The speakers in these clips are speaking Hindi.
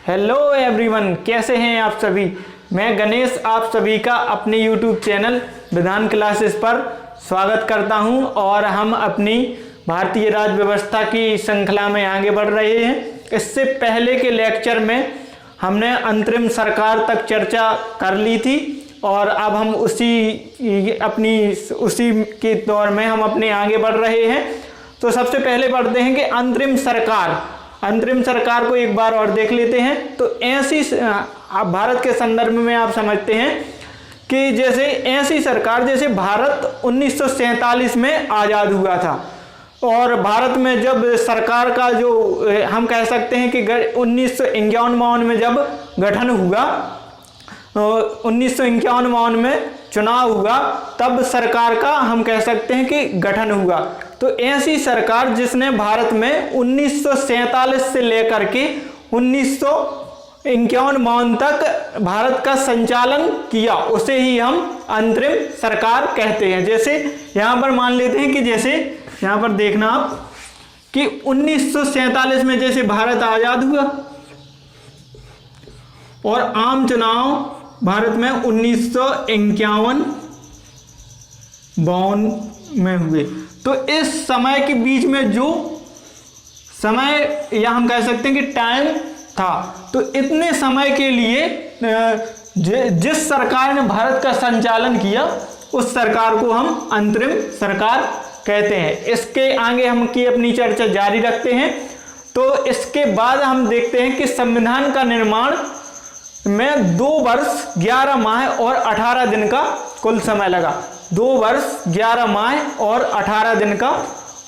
हेलो एवरीवन, कैसे हैं आप सभी। मैं गणेश आप सभी का अपने यूट्यूब चैनल विधान क्लासेस पर स्वागत करता हूं और हम अपनी भारतीय राज्य व्यवस्था की श्रृंखला में आगे बढ़ रहे हैं। इससे पहले के लेक्चर में हमने अंतरिम सरकार तक चर्चा कर ली थी और अब हम उसी के दौर में हम अपने आगे बढ़ रहे हैं। तो सबसे पहले पढ़ते हैं कि अंतरिम सरकार को एक बार और देख लेते हैं। तो ऐसी भारत के संदर्भ में आप समझते हैं कि जैसे ऐसी सरकार जैसे भारत 1947 में आज़ाद हुआ था और भारत में जब सरकार का जो हम कह सकते हैं कि 1951 में जब गठन हुआ, 1951 में चुनाव हुआ, तब सरकार का हम कह सकते हैं कि गठन हुआ। तो ऐसी सरकार जिसने भारत में 1947 से लेकर के 1951 तक भारत का संचालन किया, उसे ही हम अंतरिम सरकार कहते हैं। जैसे यहाँ पर मान लेते हैं कि जैसे यहाँ पर देखना आप कि 1947 में जैसे भारत आज़ाद हुआ और आम चुनाव भारत में 1951-52 में हुए। तो इस समय के बीच में जो समय या हम कह सकते हैं कि टाइम था, तो इतने समय के लिए जिस सरकार ने भारत का संचालन किया उस सरकार को हम अंतरिम सरकार कहते हैं। इसके आगे हम की अपनी चर्चा जारी रखते हैं। तो इसके बाद हम देखते हैं कि संविधान का निर्माण में 2 वर्ष 11 माह और 18 दिन का कुल समय लगा। 2 वर्ष 11 माह और 18 दिन का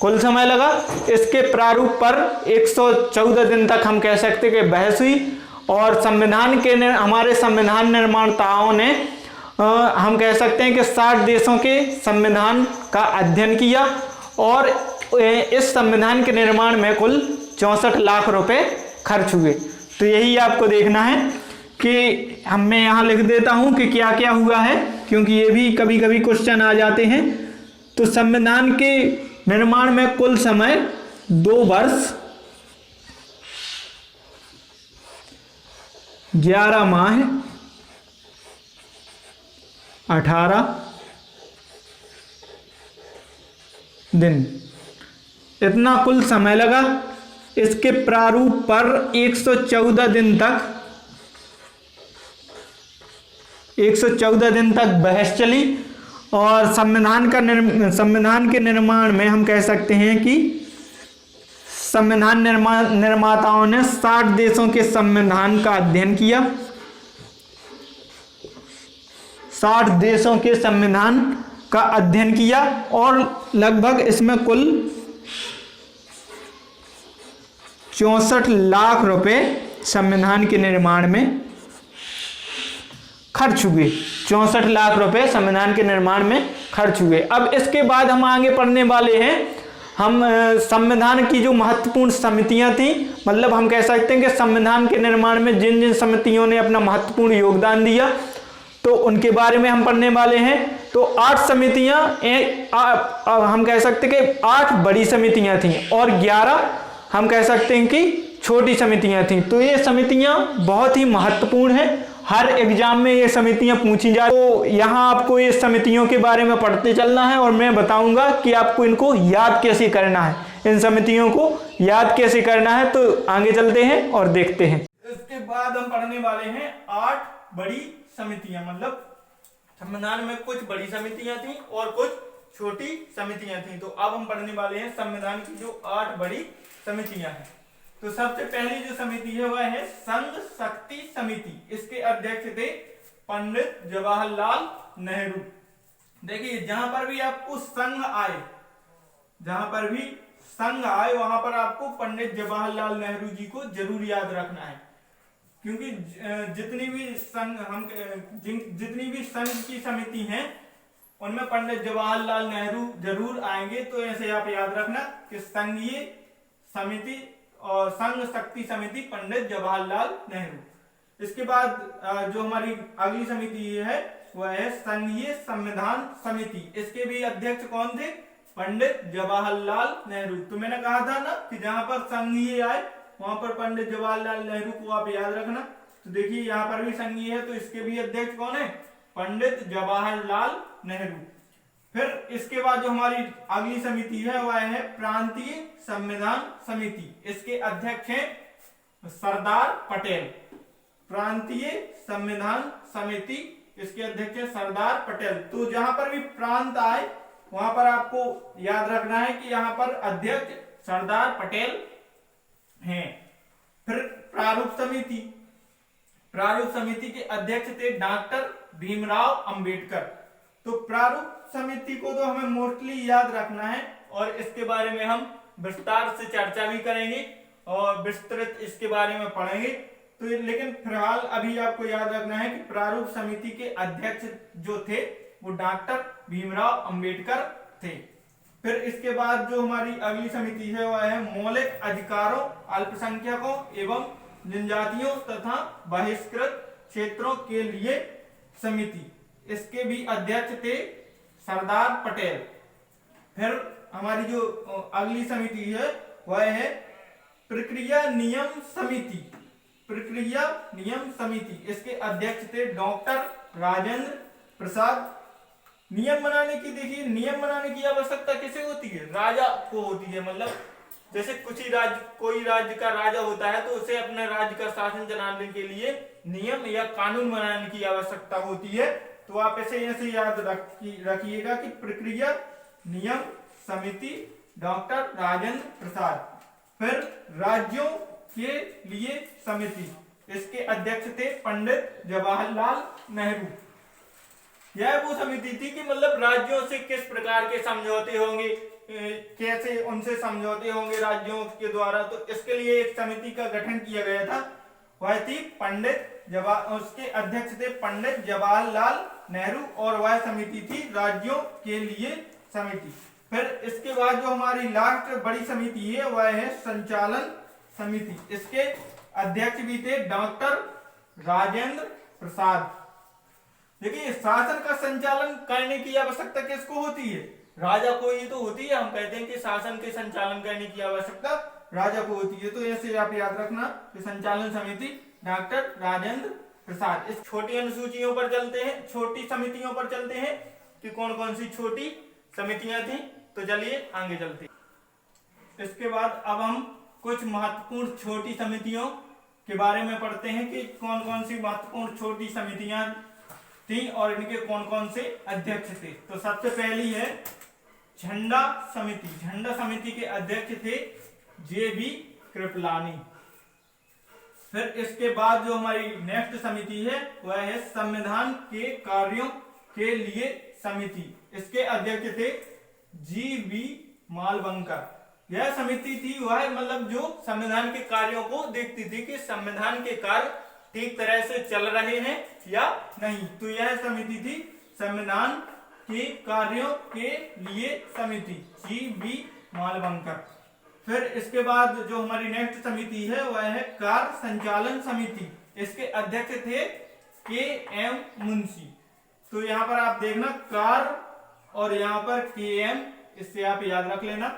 कुल समय लगा। इसके प्रारूप पर 114 दिन तक हम कह सकते कि बहस हुई और हमारे संविधान निर्माताओं ने हम कह सकते हैं कि 60 देशों के संविधान का अध्ययन किया और इस संविधान के निर्माण में कुल 64 लाख रुपए खर्च हुए। तो यही आपको देखना है कि मैं यहाँ लिख देता हूँ कि क्या क्या हुआ है, क्योंकि ये भी कभी कभी क्वेश्चन आ जाते हैं। तो संविधान के निर्माण में कुल समय 2 वर्ष 11 माह 18 दिन, इतना कुल समय लगा। इसके प्रारूप पर 114 दिन तक बहस चली और संविधान के निर्माण में हम कह सकते हैं कि संविधान निर्माताओं ने 60 देशों के संविधान का अध्ययन किया। 60 देशों के संविधान का अध्ययन किया और लगभग इसमें कुल 64 लाख रुपए संविधान के निर्माण में खर्च हुए। 64 लाख रुपए संविधान के निर्माण में खर्च हुए। अब इसके बाद हम आगे पढ़ने वाले हैं। हम संविधान की जो महत्वपूर्ण समितियां थी, मतलब हम कह सकते हैं कि संविधान के निर्माण में जिन जिन समितियों ने अपना महत्वपूर्ण योगदान दिया, तो उनके बारे में हम पढ़ने वाले हैं। तो 8 समितियां हम कह सकते हैं कि 8 बड़ी समितियां थीं और 11 हम कह सकते हैं कि छोटी समितियां थीं। तो ये समितियां बहुत ही महत्वपूर्ण हैं, हर एग्जाम में ये समितियां पूछी जाए। तो यहाँ आपको ये समितियों के बारे में पढ़ते चलना है और मैं बताऊंगा कि आपको इनको याद कैसे करना है, इन समितियों को याद कैसे करना है। तो आगे चलते हैं और देखते हैं। इसके बाद हम पढ़ने वाले हैं 8 बड़ी समितियां, मतलब संविधान में कुछ बड़ी समितियां थी और कुछ छोटी समितियां थी। तो अब हम पढ़ने वाले हैं संविधान की जो 8 बड़ी समितियां हैं। तो सबसे पहली जो समिति है वह है संघ शक्ति समिति। इसके अध्यक्ष थे पंडित जवाहरलाल नेहरू। देखिए, जहां पर भी आपको संघ आए, वहां पर आपको पंडित जवाहरलाल नेहरू जी को जरूर याद रखना है, क्योंकि जितनी भी संघ की समिति हैं उनमें पंडित जवाहरलाल नेहरू जरूर आएंगे। तो ऐसे आप याद रखना कि संघीय समिति और संघ शक्ति समिति पंडित जवाहरलाल नेहरू। इसके बाद जो हमारी अगली समिति है वह है संघीय संविधान समिति। इसके भी अध्यक्ष कौन थे? पंडित जवाहरलाल नेहरू। तो मैंने कहा था ना कि जहां पर संघीय आए वहां पर पंडित जवाहरलाल नेहरू को आप याद रखना। तो देखिए यहाँ पर भी संघीय है, तो इसके भी अध्यक्ष कौन है? पंडित जवाहरलाल नेहरू। फिर इसके बाद जो हमारी अगली समिति है वह है प्रांतीय संविधान समिति। इसके अध्यक्ष हैं सरदार पटेल। प्रांतीय संविधान समिति, इसके अध्यक्ष हैं सरदार पटेल। तो जहां पर भी प्रांत आए वहां पर आपको याद रखना है कि यहाँ पर अध्यक्ष सरदार पटेल हैं। फिर प्रारूप समिति, प्रारूप समिति के अध्यक्ष थे डॉक्टर भीमराव अंबेडकर। तो प्रारूप समिति को तो हमें मोस्टली याद रखना है और इसके बारे में हम विस्तार से चर्चा भी करेंगे और विस्तृत इसके बारे में पढ़ेंगे। तो लेकिन फिलहाल अभी आपको याद रखना है कि प्रारूप समिति के अध्यक्ष जो थे वो डॉक्टर भीमराव अंबेडकर थे। फिर इसके बाद जो हमारी अगली समिति है वह है मौलिक अधिकारों, अल्पसंख्यकों एवं जनजातियों तथा बहिष्कृत क्षेत्रों के लिए समिति। इसके भी अध्यक्ष थे सरदार पटेल। फिर हमारी जो अगली समिति है वह है प्रक्रिया नियम समिति। प्रक्रिया नियम समिति, इसके अध्यक्ष थे डॉक्टर राजेंद्र प्रसाद। नियम बनाने की, देखिए नियम बनाने की आवश्यकता किसे होती है? राजा को होती है। मतलब जैसे कुछ ही राज्य, कोई राज्य का राजा होता है तो उसे अपने राज्य का शासन चलाने के लिए नियम या कानून बनाने की आवश्यकता होती है। तो आप ऐसे याद रखिएगा कि प्रक्रिया नियम समिति डॉक्टर राजेंद्र प्रसाद। फिर राज्यों के लिए समिति, इसके अध्यक्ष थे पंडित जवाहरलाल नेहरू। यह वो समिति थी कि मतलब राज्यों से किस प्रकार के समझौते होंगे, कैसे उनसे समझौते होंगे राज्यों के द्वारा। तो इसके लिए एक समिति का गठन किया गया था, वह थी उसके अध्यक्ष थे पंडित जवाहरलाल नेहरू और वह समिति थी राज्यों के लिए समिति। फिर इसके बाद जो हमारी लास्ट बड़ी समिति है वह है संचालन समिति। इसके अध्यक्ष भी थे डॉक्टर राजेंद्र प्रसाद। देखिए शासन का संचालन करने की आवश्यकता किसको होती है? राजा को ही तो होती है। हम कहते हैं कि शासन के संचालन करने की आवश्यकता राजा को होती है। तो ऐसे आप याद रखना कि संचालन समिति डॉक्टर राजेंद्र प्रसाद। इस छोटी अनुसूचियों पर चलते हैं, छोटी समितियों पर चलते हैं कि कौन कौन सी छोटी समितियां थी। तो चलिए आगे चलते हैं। इसके बाद अब हम कुछ महत्वपूर्ण छोटी समितियों के बारे में पढ़ते हैं कि कौन कौन सी महत्वपूर्ण छोटी समितियां थी और इनके कौन कौन से अध्यक्ष थे। तो सबसे पहली है झंडा समिति। झंडा समिति के अध्यक्ष थे जे.बी. कृपलानी। फिर इसके बाद जो हमारी नेक्स्ट समिति है वह है संविधान के कार्यों के लिए समिति। इसके अध्यक्ष थे जी.बी. मालवंकर। यह समिति थी वह मतलब जो संविधान के कार्यों को देखती थी कि संविधान के कार्य ठीक तरह से चल रहे हैं या नहीं। तो यह समिति थी संविधान के कार्यों के लिए समिति, जी.बी. मालवंकर। फिर इसके बाद जो हमारी नेक्स्ट समिति है वह है कार्य संचालन समिति। इसके अध्यक्ष थे के.एम. मुंशी। तो यहाँ पर आप देखना कार्य और यहाँ पर के.एम., इससे आप याद रख लेना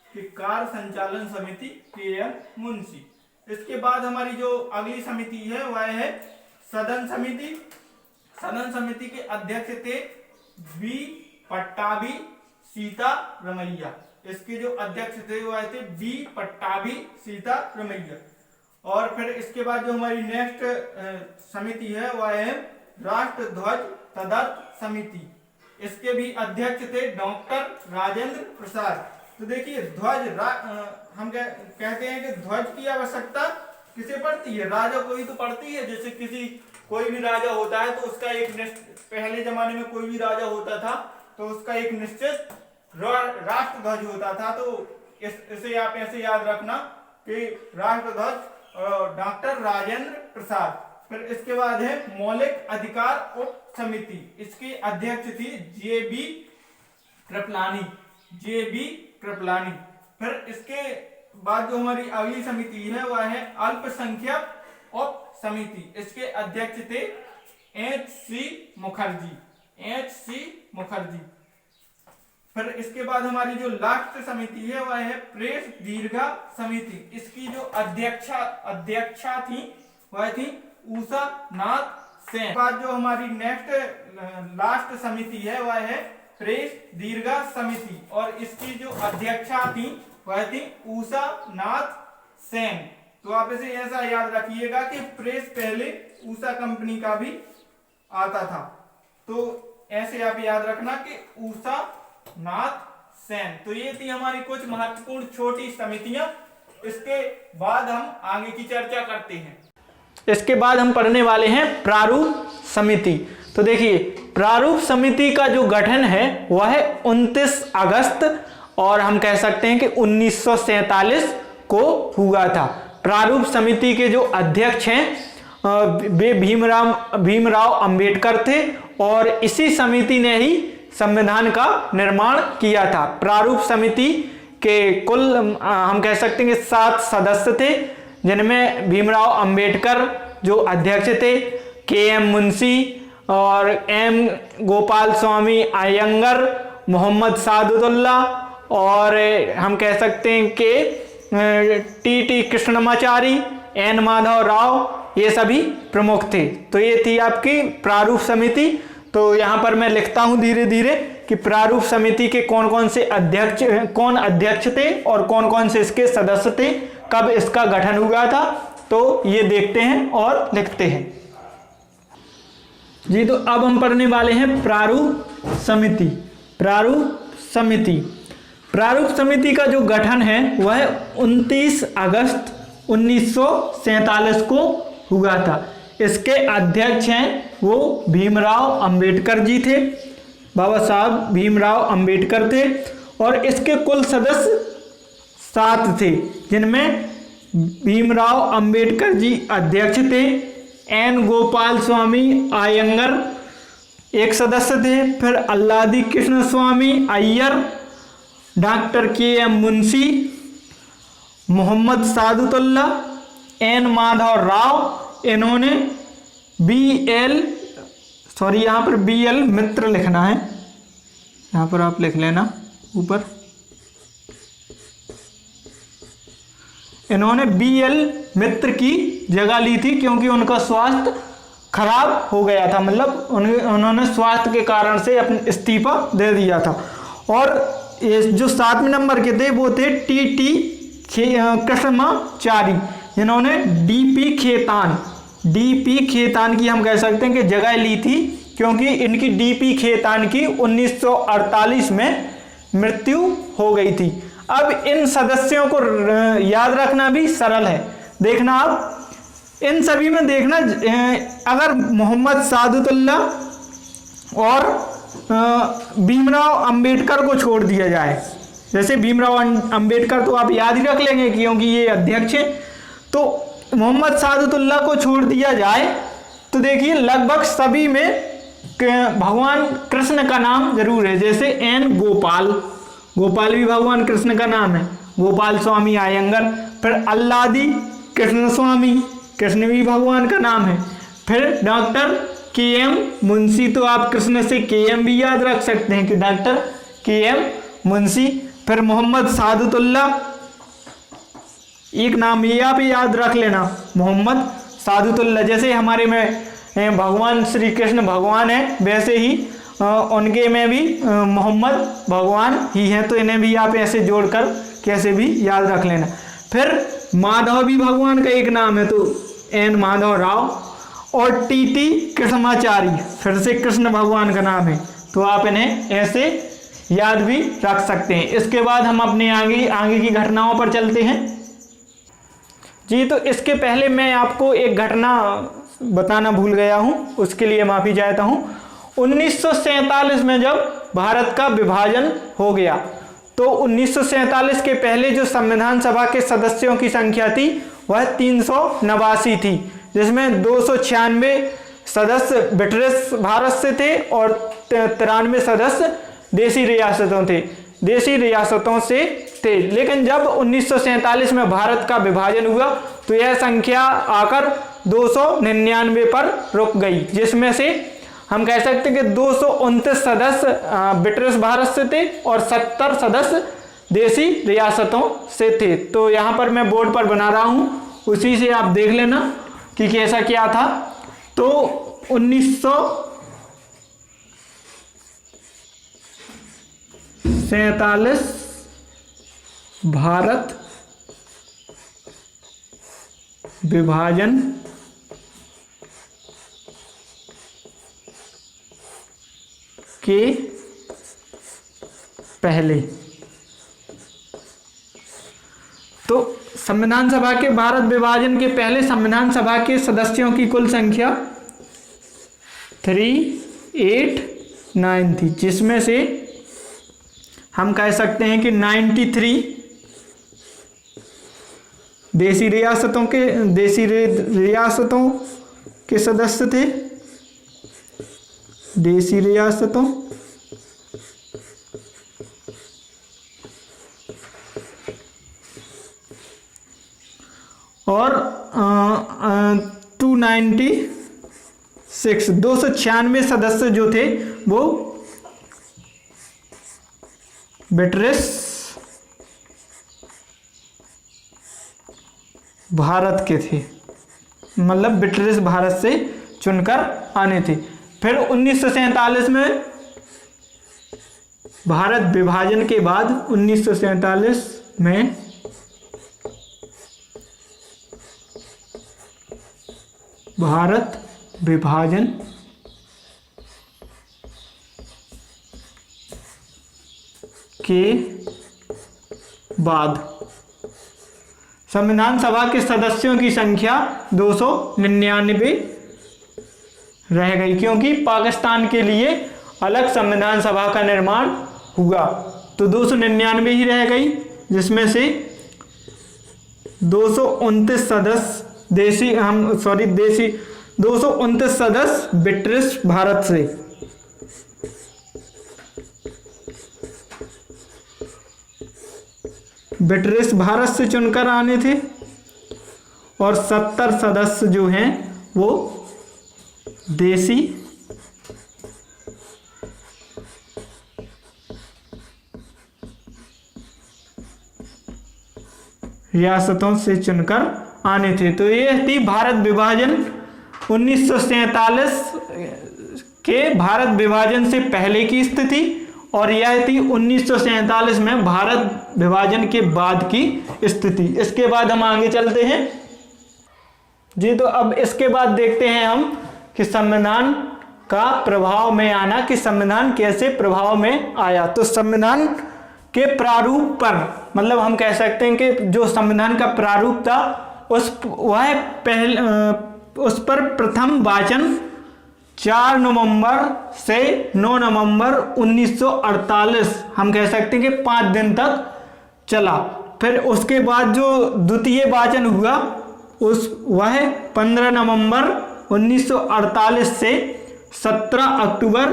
कि कार्य संचालन समिति के.एम. मुंशी। इसके बाद हमारी जो अगली समिति है वह है सदन समिति। सदन समिति के अध्यक्ष थे बी. पट्टाभी सीतारमैया। इसके जो अध्यक्ष थे वह थे बी. पट्टाभी सीतारमैया। और फिर इसके बाद जो हमारी नेक्स्ट समिति है वह है राष्ट्र ध्वज तदर्थ समिति। इसके भी अध्यक्ष थे डॉक्टर राजेंद्र प्रसाद। तो देखिए ध्वज हम कहते हैं कि ध्वज की आवश्यकता किसे पड़ती है? राजा को ही तो पड़ती है। जैसे कोई भी राजा होता है तो उसका एक पहले जमाने में कोई भी राजा होता था तो उसका एक निश्चित राष्ट्र ध्वज होता था। तो इसे आप ऐसे याद रखना कि राष्ट्र ध्वज डॉक्टर राजेंद्र प्रसाद। फिर इसके बाद है मौलिक अधिकार उप समिति। इसके अध्यक्ष थी जे.बी. कृपलानी। जे.बी. कृपलानी। फिर इसके बाद जो हमारी अगली समिति है वह है अल्पसंख्यक उप समिति। इसके अध्यक्ष थे एच.सी. मुखर्जी। एच.सी. मुखर्जी। फिर इसके बाद हमारी जो लास्ट समिति है वह है प्रेस दीर्घा समिति। इसकी जो अध्यक्षा थी वह थी उषा नाथ सेन। बाद जो हमारी नेक्स्ट लास्ट समिति है वह है प्रेस दीर्घा समिति और इसकी जो अध्यक्षा थी वह थी उषा नाथ सेन। तो आप इसे ऐसा याद रखिएगा कि प्रेस पहले उषा कंपनी का भी आता था, तो ऐसे आप याद रखना कि उषा नाथ सेन। तो ये थी हमारी कुछ महत्वपूर्ण छोटी समितियां। इसके बाद हम आगे की चर्चा करते हैं। इसके बाद हम पढ़ने वाले हैं प्रारूप समिति। तो देखिए प्रारूप समिति का जो गठन है वह है 29 अगस्त और हम कह सकते हैं कि 1947 को हुआ था। प्रारूप समिति के जो अध्यक्ष हैं वे भीमराव अंबेडकर थे और इसी समिति ने ही संविधान का निर्माण किया था। प्रारूप समिति के कुल हम कह सकते हैं कि 7 सदस्य थे, जिनमें भीमराव अंबेडकर जो अध्यक्ष थे, के.एम. मुंशी और एम. गोपाल स्वामी अयंगर, मोहम्मद सादुल्ला और हम कह सकते हैं कि टी कृष्णमाचारी, एन माधव राव, ये सभी प्रमुख थे। तो ये थी आपकी प्रारूप समिति। तो यहाँ पर मैं लिखता हूँ धीरे धीरे कि प्रारूप समिति के कौन अध्यक्ष थे और कौन कौन से इसके सदस्य थे, कब इसका गठन हुआ था। तो ये देखते हैं और लिखते हैं जी। तो अब हम पढ़ने वाले हैं प्रारूप समिति। प्रारूप समिति का जो गठन है वह 29 अगस्त 1947 को हुआ था। इसके अध्यक्ष हैं वो भीमराव अंबेडकर जी थे, बाबा साहब भीमराव अंबेडकर थे और इसके कुल सदस्य 7 थे, जिनमें भीमराव अंबेडकर जी अध्यक्ष थे, एन गोपाल स्वामी अयंगर एक सदस्य थे, फिर Alladi Krishnaswami Ayyar, doctor K M. Munshi, Mohammad Saadulla, N Madhava Rao, इन्होंने यहाँ पर BL मित्र लिखना है, यहाँ पर आप लिख लेना ऊपर। इन्होंने BL मित्र की जगह ली थी क्योंकि उनका स्वास्थ्य खराब हो गया था, मतलब उन्होंने स्वास्थ्य के कारण से अपना इस्तीफा दे दिया था। और ये जो 7वें नंबर के थे वो थे टी कृष्णमाचारी, जिन्होंने DP खेतान की हम कह सकते हैं कि जगह ली थी, क्योंकि इनकी DP खेतान की 1948 में मृत्यु हो गई थी। अब इन सदस्यों को याद रखना भी सरल है। देखना आप इन सभी में देखना, अगर मोहम्मद सादुल्ला और भीमराव अंबेडकर को छोड़ दिया जाए, जैसे भीमराव अंबेडकर तो आप याद ही रख लेंगे क्योंकि ये अध्यक्ष हैं, तो मोहम्मद सादुल्ला को छोड़ दिया जाए तो देखिए लगभग सभी में भगवान कृष्ण का नाम जरूर है। जैसे एन गोपाल भी भगवान कृष्ण का नाम है, गोपाल स्वामी अयंगर, फिर अल्लादी कृष्ण स्वामी, कृष्ण भी भगवान का नाम है, फिर डॉक्टर के.एम. मुंशी, तो आप कृष्ण से के.एम. भी याद रख सकते हैं कि डॉक्टर के.एम. मुंशी, फिर मोहम्मद सादुल्ला, एक नाम ये आप याद रख लेना, मोहम्मद सादुल्ला। जैसे हमारे में भगवान श्री कृष्ण भगवान है, वैसे ही उनके में भी मोहम्मद भगवान ही हैं, तो इन्हें भी आप ऐसे जोड़कर कैसे भी याद रख लेना। फिर माधव भी भगवान का एक नाम है, तो एन माधव राव, और टी कृष्णमाचारी फिर से कृष्ण भगवान का नाम है, तो आप इन्हें ऐसे याद भी रख सकते हैं। इसके बाद हम अपने आगे की घटनाओं पर चलते हैं जी। तो इसके पहले मैं आपको एक घटना बताना भूल गया हूं, उसके लिए माफ़ी चाहता हूं। 1947 में जब भारत का विभाजन हो गया, तो 1947 के पहले जो संविधान सभा के सदस्यों की संख्या थी वह 389 थी, जिसमें 296 सदस्य ब्रिटिश भारत से थे और 93 सदस्य देसी रियासतों से थे। लेकिन जब 1947 में भारत का विभाजन हुआ तो यह संख्या आकर 299 पर रुक गई, जिसमें से हम कह सकते हैं कि 229 सदस्य ब्रिटिश भारत से थे और 70 सदस्य देसी रियासतों से थे। तो यहाँ पर मैं बोर्ड पर बना रहा हूँ, उसी से आप देख लेना कि कैसा क्या था। तो 1947 भारत विभाजन के पहले, तो संविधान सभा के भारत विभाजन के पहले संविधान सभा के सदस्यों की कुल संख्या 389 थी, जिसमें से हम कह सकते हैं कि 93 देसी रियासतों के सदस्य थे, देसी रियासतों, और 296 सदस्य जो थे वो ब्रिटिश भारत के थे, मतलब ब्रिटिश भारत से चुनकर आने थे। फिर 1947 में भारत विभाजन के बाद 1947 में भारत विभाजन के बाद संविधान सभा के सदस्यों की संख्या 299 रह गई, क्योंकि पाकिस्तान के लिए अलग संविधान सभा का निर्माण हुआ, तो 299 ही रह गई, जिसमें से 229 सदस्य 229 सदस्य ब्रिटिश भारत से, ब्रिटिश भारत से चुनकर आने थे, और 70 सदस्य जो हैं वो देसी रियासतों से चुनकर आने थे। तो ये थी भारत विभाजन 1947 के भारत विभाजन से पहले की स्थिति, और यह थी 1947 में भारत विभाजन के बाद की स्थिति। इसके बाद हम आगे चलते हैं जी। तो अब इसके बाद देखते हैं हम कि संविधान का प्रभाव में आना, कि संविधान कैसे प्रभाव में आया। तो संविधान के प्रारूप पर, मतलब हम कह सकते हैं कि जो संविधान का प्रारूप था उस पर प्रथम वाचन 4 नवंबर से 9 नवंबर 1948, हम कह सकते हैं कि 5 दिन तक चला। फिर उसके बाद जो द्वितीय वाचन हुआ वह 15 नवंबर 1948 से 17 अक्टूबर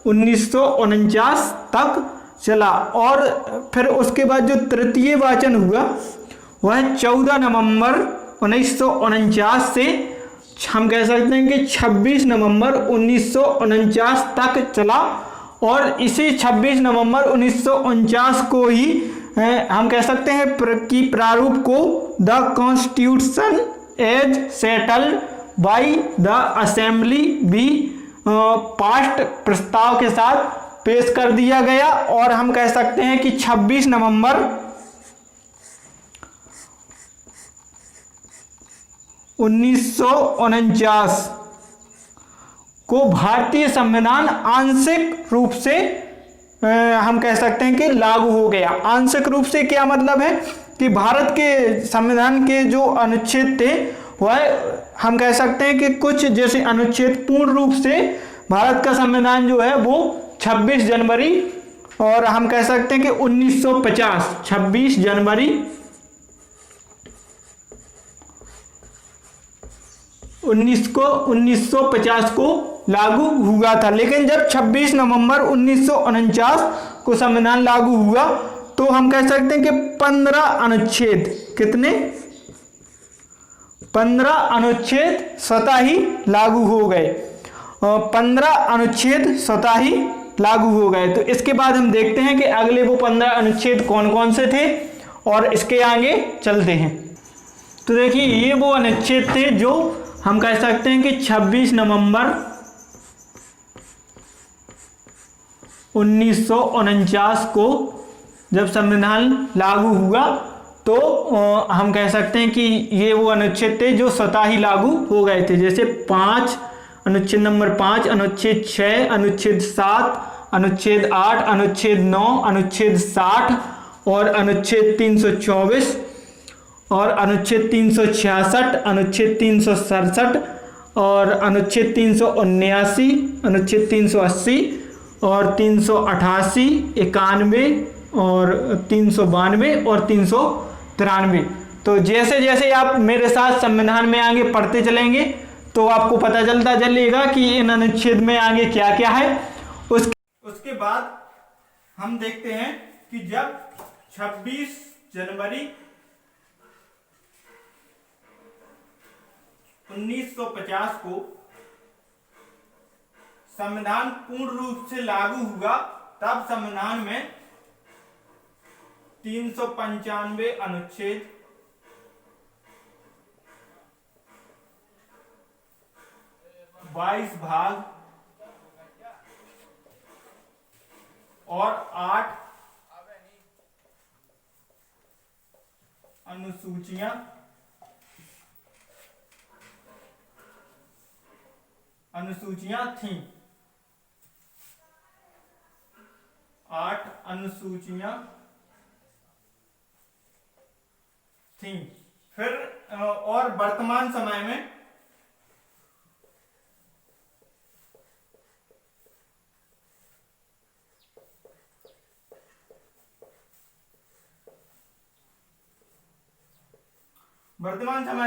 1949 तक चला, और फिर उसके बाद जो तृतीय वाचन हुआ वह 14 नवंबर 1949 से हम कह सकते हैं कि 26 नवंबर 1949 तक चला, और इसी 26 नवंबर 1949 को ही हम कह सकते हैं कि प्रारूप को the constitution as settled by the assembly भी पास्ट प्रस्ताव के साथ पेश कर दिया गया। और हम कह सकते हैं कि 26 नवंबर 1949 को भारतीय संविधान आंशिक रूप से हम कह सकते हैं कि लागू हो गया। आंशिक रूप से क्या मतलब है कि भारत के संविधान के जो अनुच्छेद थे वह हम कह सकते हैं कि कुछ जैसे अनुच्छेद पूर्ण रूप से भारत का संविधान जो है वो 26 जनवरी और हम कह सकते हैं कि 1950 26 जनवरी 1950 को लागू हुआ था। लेकिन जब 26 नवंबर 1949 को संविधान लागू हुआ तो हम कह सकते हैं कि 15 अनुच्छेद, कितने 15 अनुच्छेद स्वतः ही लागू हो गए। 15 अनुच्छेद स्वतः ही लागू हो गए। तो इसके बाद हम देखते हैं कि अगले वो 15 अनुच्छेद कौन कौन से थे और इसके आगे चलते हैं। तो देखिए ये वो अनुच्छेद थे जो हम कह सकते हैं कि 26 नवंबर 1949 को जब संविधान लागू हुआ तो हम कह सकते हैं कि ये वो अनुच्छेद थे जो स्वतः ही लागू हो गए थे। जैसे 5 अनुच्छेद नंबर 5, अनुच्छेद 6, अनुच्छेद 7, अनुच्छेद 8, अनुच्छेद 9, अनुच्छेद 60 और अनुच्छेद 324 और अनुच्छेद 366, अनुच्छेद 367 और अनुच्छेद 379, अनुच्छेद 380 और 388, 91 और 392 और 393। तो जैसे जैसे आप मेरे साथ संविधान में आगे पढ़ते चलेंगे तो आपको पता चलता चलेगा कि इन अनुच्छेद में आगे क्या क्या है। उसके बाद हम देखते हैं कि जब 26 जनवरी 1950 को संविधान पूर्ण रूप से लागू हुआ तब संविधान में 395 अनुच्छेद, 22 भाग और 8 अनुसूचियां थीं। 8 अनुसूचियां थीं। फिर और वर्तमान समय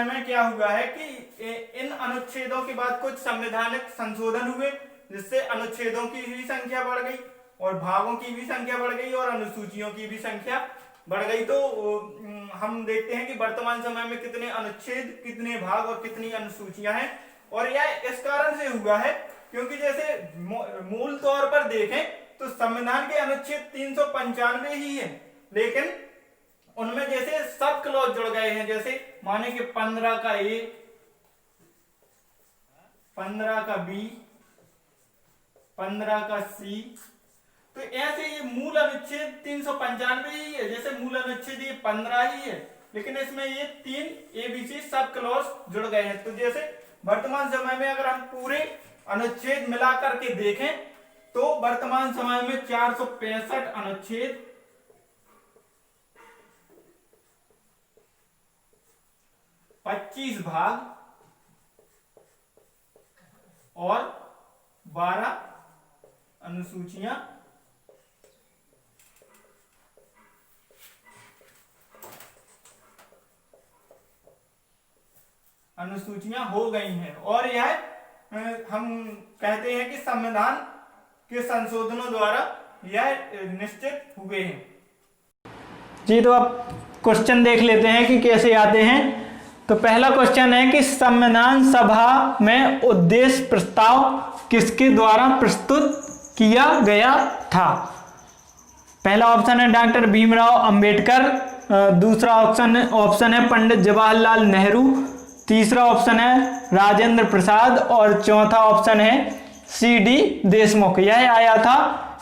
में क्या हुआ है कि इन अनुच्छेदों के बाद कुछ संवैधानिक संशोधन हुए जिससे अनुच्छेदों की भी संख्या बढ़ गई और भागों की भी संख्या बढ़ गई और अनुसूचियों की भी संख्या बढ़ गई। तो हम देखते हैं कि वर्तमान समय में कितने अनुच्छेद, कितने भाग और कितनी अनुसूचियां हैं। और यह इस कारण से हुआ है क्योंकि जैसे मूल तौर पर देखें तो संविधान के अनुच्छेद 395 ही है, लेकिन उनमें जैसे सब क्लॉज जुड़ गए हैं। जैसे माने कि 15 का ए, 15 का बी, 15 का सी, तो ऐसे ये मूल अनुच्छेद 395 ही है। जैसे मूल अनुच्छेद ये 15 ही है, लेकिन इसमें ये 3 एबीसी सब क्लॉज जुड़ गए हैं। तो जैसे वर्तमान समय में अगर हम पूरे अनुच्छेद मिलाकर के देखें तो वर्तमान समय में 465 अनुच्छेद, 25 भाग और 12 अनुसूचियां हो गई हैं। और यह हम कहते हैं कि संविधान के संशोधनों द्वारा यह निश्चित हुए हैं। जी, तो अब क्वेश्चन देख लेते हैं कि कैसे आते हैं। तो पहला क्वेश्चन है कि संविधान सभा में उद्देश्य प्रस्ताव किसके द्वारा प्रस्तुत किया गया था। पहला ऑप्शन है डॉक्टर भीमराव अंबेडकर, दूसरा ऑप्शन है पंडित जवाहरलाल नेहरू, तीसरा ऑप्शन है राजेंद्र प्रसाद और चौथा ऑप्शन है सी.डी. देशमुख। यह आया था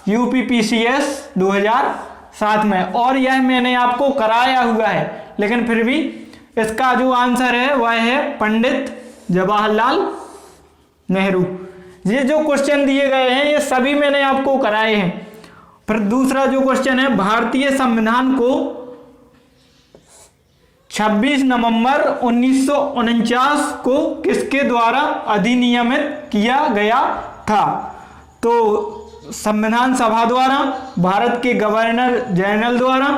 यूपीपीसीएस 2007 में और यह मैंने आपको कराया हुआ है, लेकिन फिर भी इसका जो आंसर है वह है पंडित जवाहरलाल नेहरू। ये जो क्वेश्चन दिए गए हैं ये सभी मैंने आपको कराए हैं। फिर दूसरा जो क्वेश्चन है, भारतीय संविधान को 26 नवंबर 1949 को किसके द्वारा अधिनियमित किया गया था। तो संविधान सभा द्वारा, भारत के गवर्नर जनरल द्वारा,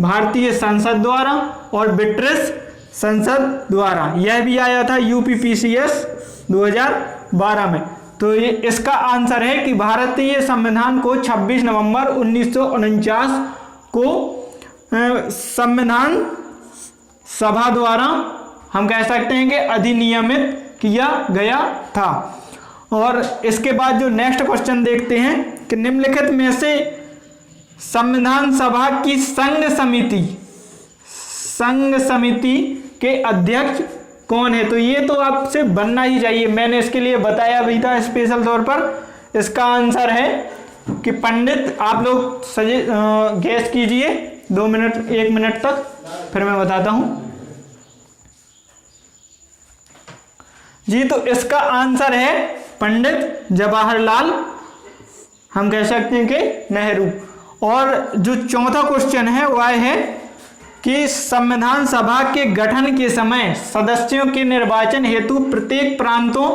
भारतीय संसद द्वारा और ब्रिटिश संसद द्वारा। यह भी आया था यूपीपीसीएस 2012 में। तो ये इसका आंसर है कि भारतीय संविधान को 26 नवंबर 1949 को संविधान सभा द्वारा हम कह सकते हैं कि अधिनियमित किया गया था। और इसके बाद जो नेक्स्ट क्वेश्चन देखते हैं कि निम्नलिखित में से संविधान सभा की संघ समिति के अध्यक्ष कौन है। तो ये तो आपसे बनना ही चाहिए, मैंने इसके लिए बताया भी था स्पेशल तौर पर। इसका आंसर है कि पंडित, आप लोग गैस कीजिए 2 मिनट 1 मिनट तक, फिर मैं बताता हूं जी। तो इसका आंसर है पंडित जवाहरलाल, हम कह सकते हैं कि नेहरू। और जो चौथा क्वेश्चन है वह है कि संविधान सभा के गठन के समय सदस्यों के निर्वाचन हेतु प्रत्येक प्रांतों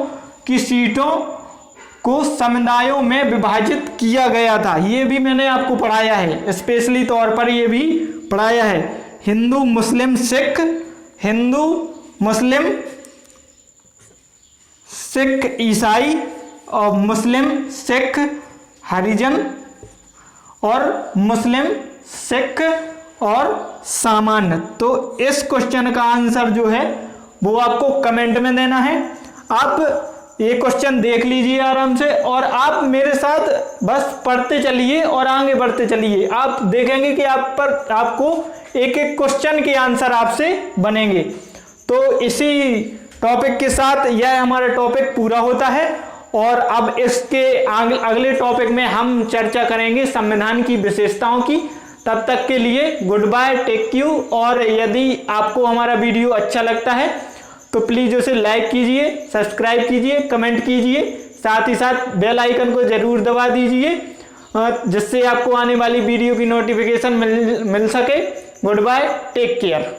की सीटों को समुदायों में विभाजित किया गया था। ये भी मैंने आपको पढ़ाया है, स्पेशली तौर पर ये भी पढ़ाया है। हिंदू मुस्लिम सिख ईसाई, और मुस्लिम सिख हरिजन, और मुस्लिम सिख और सामान्य। तो इस क्वेश्चन का आंसर जो है वो आपको कमेंट में देना है। आप ये क्वेश्चन देख लीजिए आराम से, और आप मेरे साथ बस पढ़ते चलिए और आगे बढ़ते चलिए। आप देखेंगे कि आपको एक एक क्वेश्चन के आंसर आपसे बनेंगे। तो इसी टॉपिक के साथ यह हमारा टॉपिक पूरा होता है, और अब इसके अगले टॉपिक में हम चर्चा करेंगे संविधान की विशेषताओं की। तब तक के लिए गुड बाय, टेक यू। और यदि आपको हमारा वीडियो अच्छा लगता है तो प्लीज़ उसे लाइक कीजिए, सब्सक्राइब कीजिए, कमेंट कीजिए, साथ ही साथ बेल आइकन को ज़रूर दबा दीजिए, जिससे आपको आने वाली वीडियो की नोटिफिकेशन मिल सके। Goodbye, take care.